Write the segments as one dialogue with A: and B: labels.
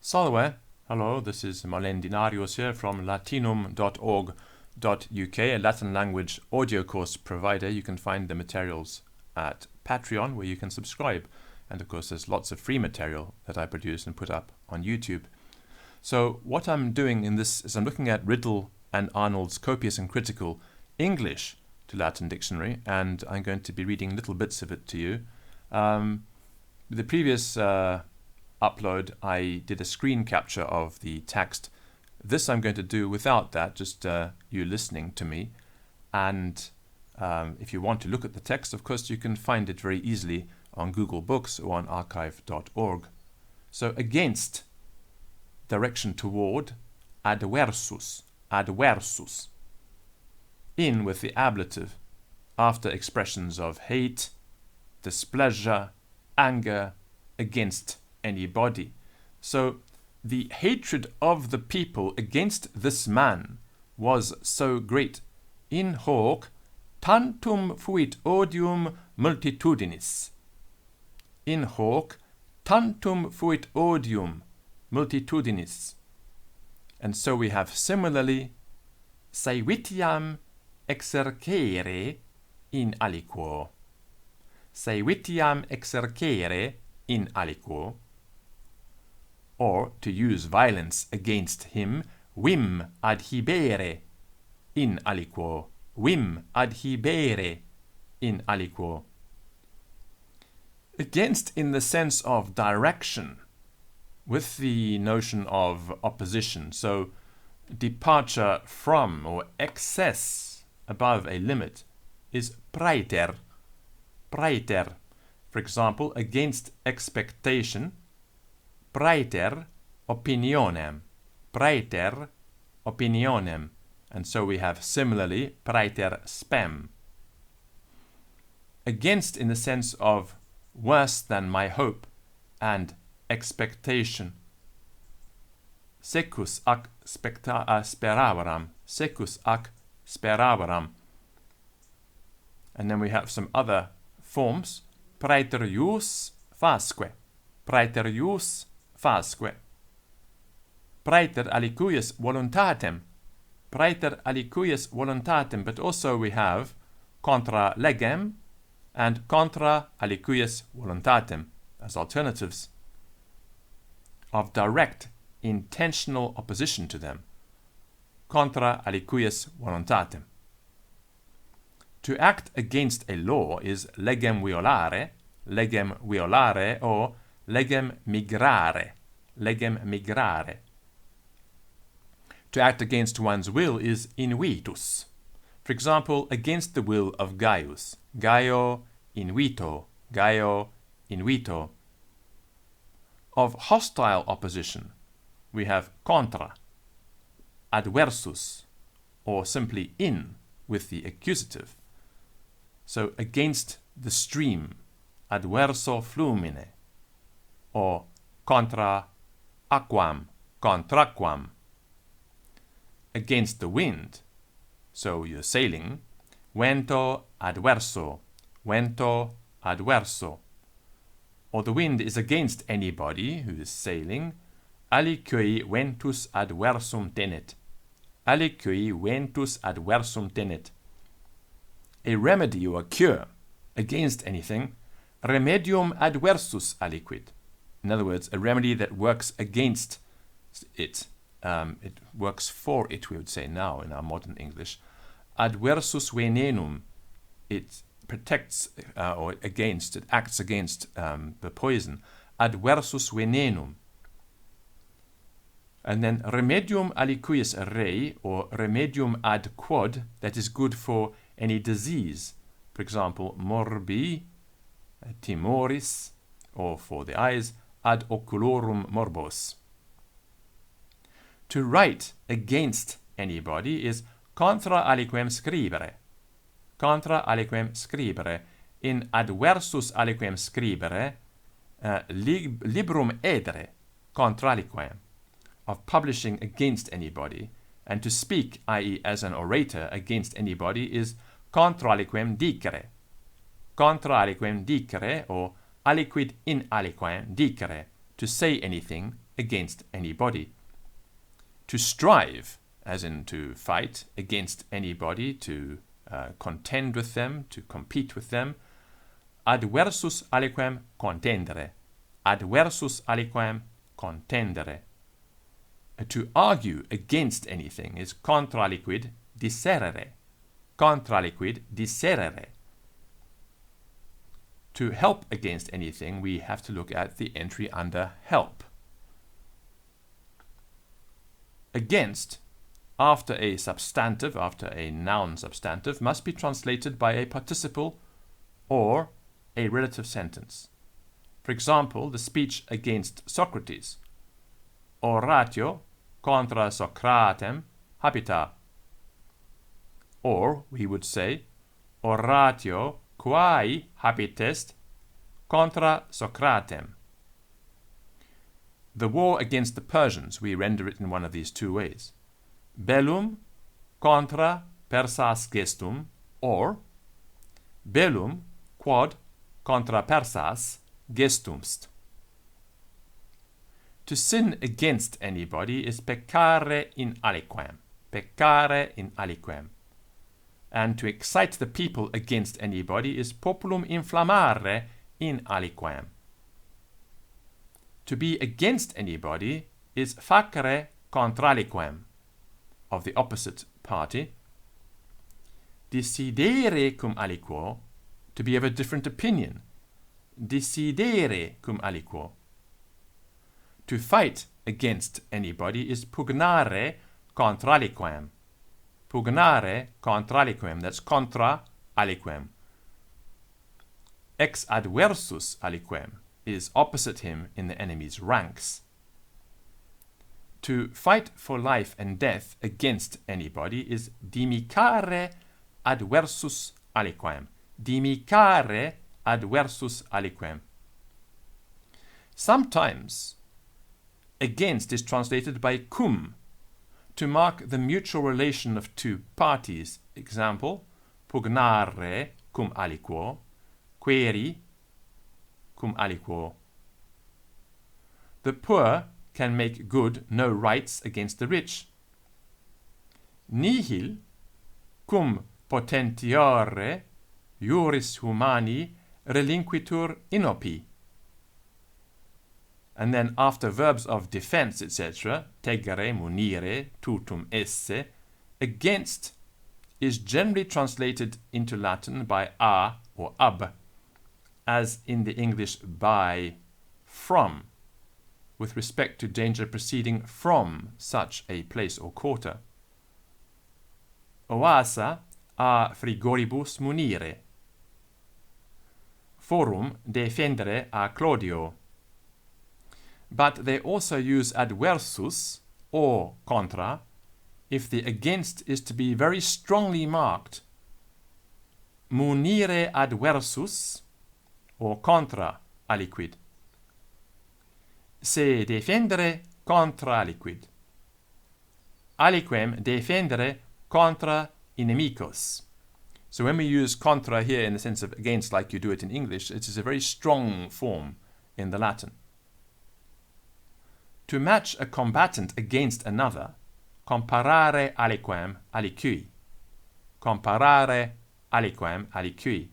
A: Salve, hello, this is Marlen Dinarius here from latinum.org.uk, a Latin language audio course provider. You can find the materials at Patreon, where you can subscribe. And of course, there's lots of free material that I produce and put up on YouTube. So what I'm doing in this is I'm looking at Riddle and Arnold's Copious and Critical English to Latin Dictionary, and I'm going to be reading little bits of it to you. The previous upload, I did a screen capture of the text. This I'm going to do without that, just you listening to me. And if you want to look at the text, of course, you can find it very easily on Google Books or on archive.org. So against, direction toward, adversus, adversus. In with the ablative, after expressions of hate, displeasure, anger, against anybody. So the hatred of the people against this man was so great. In hoc tantum fuit odium multitudinis. In hoc tantum fuit odium multitudinis. And so we have similarly saevitiam exercere in aliquo. Saevitiam exercere in aliquo. Or, to use violence against him, vim adhibere in aliquo. Vim adhibere in aliquo. Against in the sense of direction, with the notion of opposition. So, departure from or excess above a limit is praeter. Praeter. For example, against expectation, praeter opinionem, praeter opinionem, and so we have similarly praeter spem. Against in the sense of worse than my hope and expectation. Secus ac speraveram, secus ac speraveram. And then we have some other forms. Praeter ius fasque, praeter ius fasque. Praeter alicuius voluntatem, praeter alicuius voluntatem, but also we have contra legem and contra alicuius voluntatem as alternatives of direct, intentional opposition to them. Contra alicuius voluntatem. To act against a law is legem violare or legem migrare, legem migrare. To act against one's will is invitus. For example, against the will of Gaius. Gaio invito, Gaio invito. Of hostile opposition, we have contra, adversus, or simply in with the accusative. So against the stream, adverso flumine, or contra aquam, contraquam. Against the wind, so you're sailing, vento adverso, vento adverso. Or the wind is against anybody who is sailing, aliquei ventus adversum tenet, aliquei ventus adversum tenet. A remedy or a cure against anything, remedium adversus aliquid. In other words, a remedy that works against it. It works for it, we would say now in our modern English. Adversus venenum. It protects or against, it acts against the poison. Adversus venenum. And then remedium aliquis rei, or remedium ad quod, that is good for any disease. For example, morbi, timoris, or for the eyes, ad oculorum morbos. To write against anybody is contra aliquem scribere. Contra aliquem scribere. In adversus aliquem scribere, librum edere contra aliquem. Of publishing against anybody, and to speak, i.e. as an orator against anybody, is contra aliquem dicere. Contra aliquem dicere, or aliquid in aliquem dicere, to say anything against anybody. To strive, as in to fight against anybody, to contend with them, to compete with them. Adversus aliquem contendere. Adversus aliquem contendere. To argue against anything is contraliquid disserere. Contraliquid disserere. To help against anything, we have to look at the entry under help. Against, after a substantive, after a noun substantive, must be translated by a participle or a relative sentence. For example, the speech against Socrates. Oratio contra Socratem habita. Or we would say, oratio quae habitest contra Socratem. The war against the Persians, we render it in one of these two ways. Bellum contra Persas gestum, or bellum quod contra Persas gestumst. To sin against anybody is peccare in aliquem. Peccare in aliquem. And to excite the people against anybody is populum inflammare in aliquem. To be against anybody is facere contra aliquem, of the opposite party. Decidere cum aliquo, to be of a different opinion. Decidere cum aliquo. To fight against anybody is pugnare contra aliquem. Pugnare contra aliquem, that's contra aliquem. Ex adversus aliquem is opposite him in the enemy's ranks. To fight for life and death against anybody is dimicare adversus aliquem. Dimicare adversus aliquem. Sometimes against is translated by cum, to mark the mutual relation of two parties. Example, pugnare cum aliquo, queri cum aliquo. The poor can make good no rights against the rich. Nihil cum potentiare iuris humani relinquitur inopi. And then after verbs of defense, etc., tegere, munire, tutum esse, against is generally translated into Latin by a or ab, as in the English by, from, with respect to danger proceeding from such a place or quarter. Oasa a frigoribus munire. Forum defendere a Claudio. But they also use adversus or contra if the against is to be very strongly marked. Munire adversus or contra aliquid. Se defendere contra aliquid. Aliquem defendere contra inimicos. So when we use contra here in the sense of against like you do it in English, it is a very strong form in the Latin. To match a combatant against another, comparare aliquem aliqui. Comparare aliquem aliqui.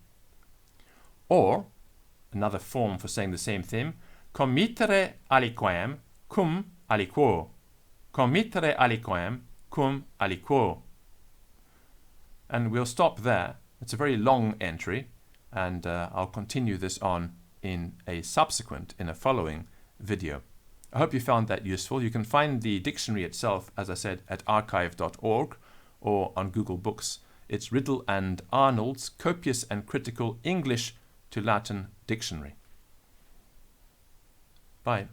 A: Or, another form for saying the same thing, committere aliquem cum aliquo. Committere aliquem cum aliquo. And we'll stop there. It's a very long entry, and I'll continue this on in a following video. I hope you found that useful. You can find the dictionary itself, as I said, at archive.org or on Google Books. It's Riddle and Arnold's Copious and Critical English to Latin Dictionary. Bye.